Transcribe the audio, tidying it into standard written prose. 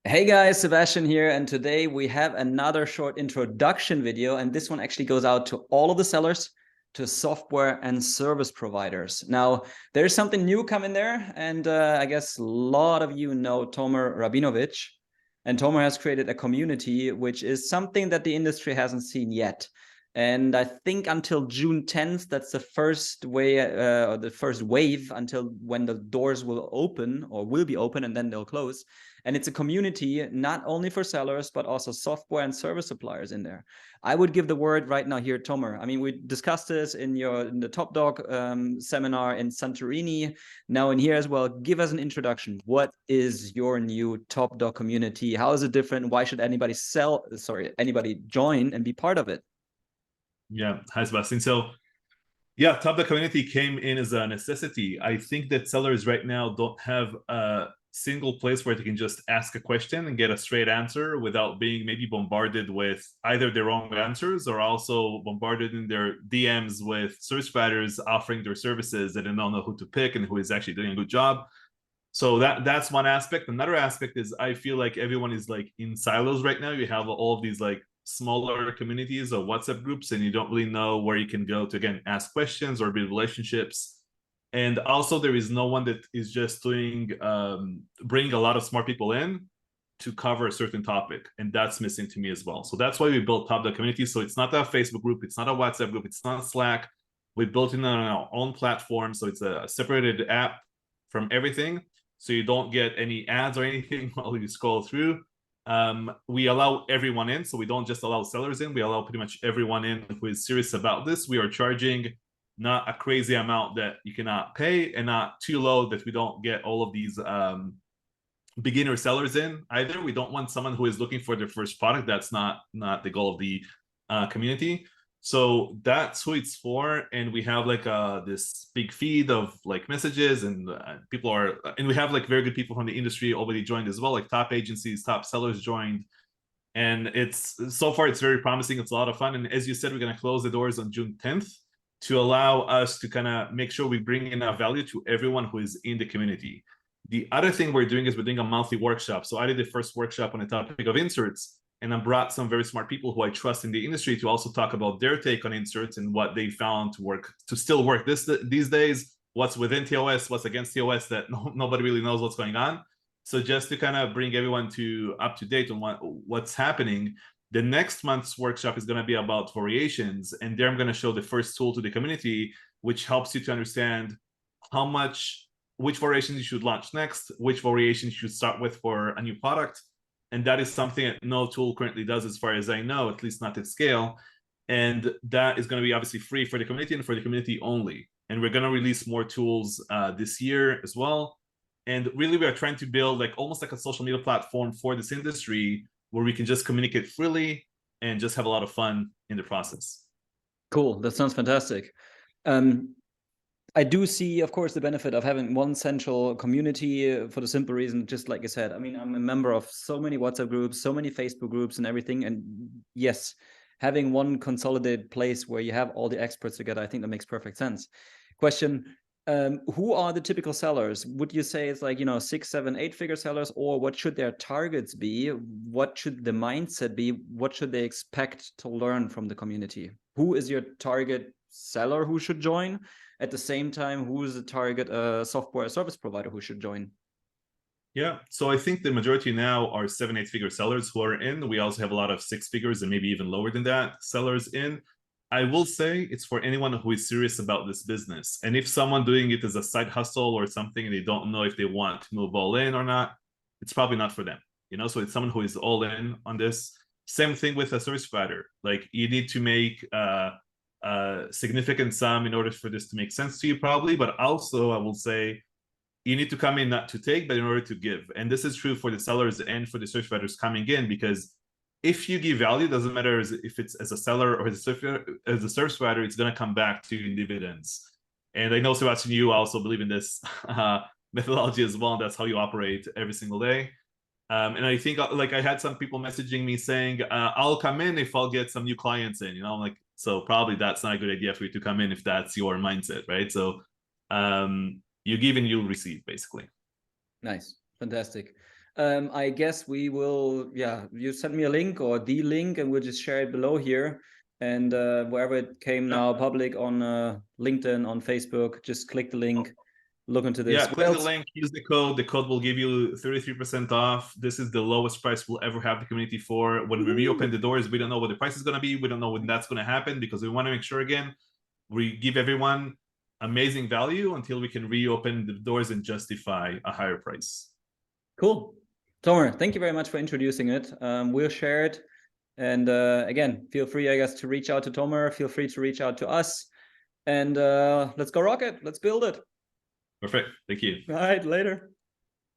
Hey guys, Sebastian here, and today we have another short introduction video, and this one actually goes out to all of the sellers, to software and service providers. Now, there's something new coming there, and I guess a lot of you know Tomer Rabinovich, and Tomer has created a community, which is something that the industry hasn't seen yet. And I think until June 10th, that's the first way, or the first wave until when the doors will open or will be open and then they'll close. And it's a community not only for sellers, but also software and service suppliers in there. I would give the word right now here, Tomer. I mean, we discussed this in the Top Dog seminar in Santorini. Now in here as well, give us an introduction. What is your new Top Dog community? How is it different? Why should anybody join and be part of it? Yeah, hi Sebastian. So yeah, Top the Community came in as a necessity. I think that sellers right now don't have a single place where they can just ask a question and get a straight answer without being maybe bombarded with either their wrong answers or also bombarded in their DMs with service providers offering their services that they don't know who to pick and who is actually doing a good job. So that's one aspect. Another aspect is I feel like everyone is like in silos right now. You have all of these like smaller communities or WhatsApp groups, and you don't really know where you can go to again ask questions or build relationships. And also, there is no one that is just doing bring a lot of smart people in to cover a certain topic, and that's missing to me as well. So that's why we built Top the Community. So it's not a Facebook group, it's not a WhatsApp group, it's not Slack. We built it on our own platform, so it's a separated app from everything, so you don't get any ads or anything while you scroll through. We allow everyone in, so we don't just allow sellers in, we allow pretty much everyone in who is serious about this. We are charging not a crazy amount that you cannot pay and not too low that we don't get all of these beginner sellers in either. We don't want someone who is looking for their first product. That's not the goal of the community. So that's who it's for. And we have like this big feed of like messages, and people are, and we have like very good people from the industry already joined as well, like top agencies, top sellers joined. And it's so far it's very promising. It's a lot of fun. And as you said, we're going to close the doors on June 10th to allow us to kind of make sure we bring enough value to everyone who is in the community. The other thing we're doing is we're doing a monthly workshop. So I did the first workshop on the topic of inserts, and I brought some very smart people who I trust in the industry to also talk about their take on inserts and what they found to still work these days, what's within TOS, what's against TOS that nobody really knows what's going on. So just to kind of bring everyone up to date on what's happening, the next month's workshop is going to be about variations, and there I'm going to show the first tool to the community, which helps you to understand which variations you should launch next, which variations you should start with for a new product. And that is something that no tool currently does, as far as I know, at least not at scale. And that is going to be obviously free for the community and for the community only. And we're going to release more tools this year as well. And really, we are trying to build like almost like a social media platform for this industry where we can just communicate freely and just have a lot of fun in the process. Cool. That sounds fantastic. I do see, of course, the benefit of having one central community for the simple reason, just like I said, I mean, I'm a member of so many WhatsApp groups, so many Facebook groups and everything. And yes, having one consolidated place where you have all the experts together, I think that makes perfect sense. Question, who are the typical sellers? Would you say it's like, 6, 7, 8-figure sellers, or what should their targets be? What should the mindset be? What should they expect to learn from the community? Who is your target seller who should join? At the same time, who is the target software service provider who should join? Yeah, so I think the majority now are 7, 8-figure sellers who are in. We also have a lot of 6 figures and maybe even lower than that sellers in. I will say it's for anyone who is serious about this business. And if someone doing it as a side hustle or something, and they don't know if they want to move all in or not, it's probably not for them. So it's someone who is all in on this. Same thing with a service provider. Like, you need to make significant sum in order for this to make sense to you, probably. But also, I will say, you need to come in not to take, but in order to give. And this is true for the sellers and for the service providers coming in, because if you give value, doesn't matter if it's as a seller or as a service provider, it's going to come back to you in dividends. And I know, Sebastian, you also believe in this methodology as well. And that's how you operate every single day. And I think, like, I had some people messaging me saying, I'll come in if I'll get some new clients in, I'm like, so probably that's not a good idea for you to come in if that's your mindset, right? So you give and you'll receive, basically. Nice. Fantastic. I guess we will, yeah, you send me a link or the link and we'll just share it below here. And wherever it came now public on LinkedIn, on Facebook, just click the link, look into this. Yeah, click the link, use the code. The code will give you 33% off. This is the lowest price we'll ever have the community for. When we reopen the doors, we don't know what the price is going to be. We don't know when that's going to happen because we want to make sure, again, we give everyone amazing value until we can reopen the doors and justify a higher price. Cool. Tomer, thank you very much for introducing it. We'll share it. And again, feel free, I guess, to reach out to Tomer. Feel free to reach out to us. And let's go rock it. Let's build it. Perfect. Thank you. All right, later.